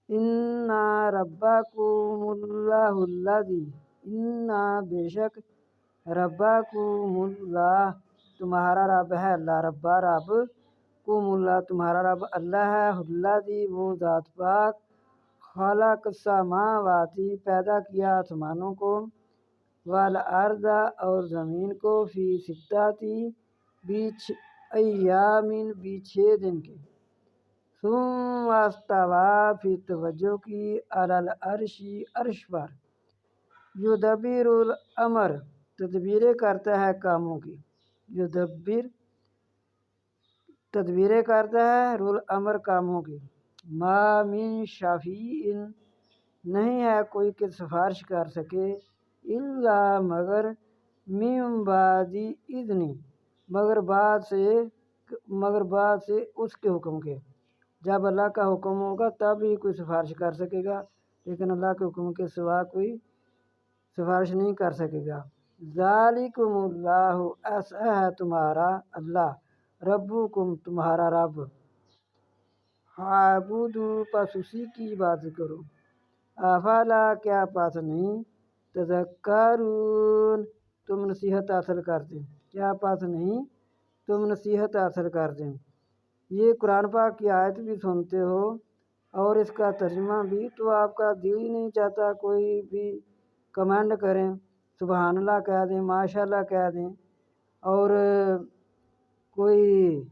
انا ربکم الذی، انا بے شک، ربکم اللہ تمہارا رب ہے اللہ، ربا رب، کم اللہ تمہارا رب اللہ ہے، الذی وہ ذات پاک، خلق السماواتی پیدا کیا آسمانوں کو، والارض اور زمین کو، فی ستاتی بیچ ایامن بھی 6 دن کے، ثم استویٰ پھر توجہ کی، علی العرش عرش پر، یدبر الامر تدبیریں کرتا ہے کاموں کی، یدبر تدبیریں کرتا ہے الامر کاموں کی، ما من شفیع نہیں ہے کوئی کہ سفارش کر سکے، الا مگر، من بعد اذن مگر بعد سے اس کے حکم کے، جب اللہ کا حکم ہوگا تب ہی کوئی سفارش کر سکے گا، لیکن اللہ کے حکم کے سوا کوئی سفارش نہیں کر سکے گا۔ ذالکم اللہ ایسا ہے تمہارا اللہ، ربکم تمہارا رب، فاعبدوا پس اسی کی عبادت کرو، افلا کیا پس نہیں، تذکرون تم نصیحت حاصل کرتے، کیا پس نہیں تم نصیحت حاصل کرتے۔ یہ قرآن پاک کی آیت بھی سنتے ہو اور اس کا ترجمہ بھی، تو آپ کا دل ہی نہیں چاہتا کوئی بھی کمنٹ کریں، سبحان اللہ کہہ دیں، ماشاء اللہ کہہ دیں، اور کوئی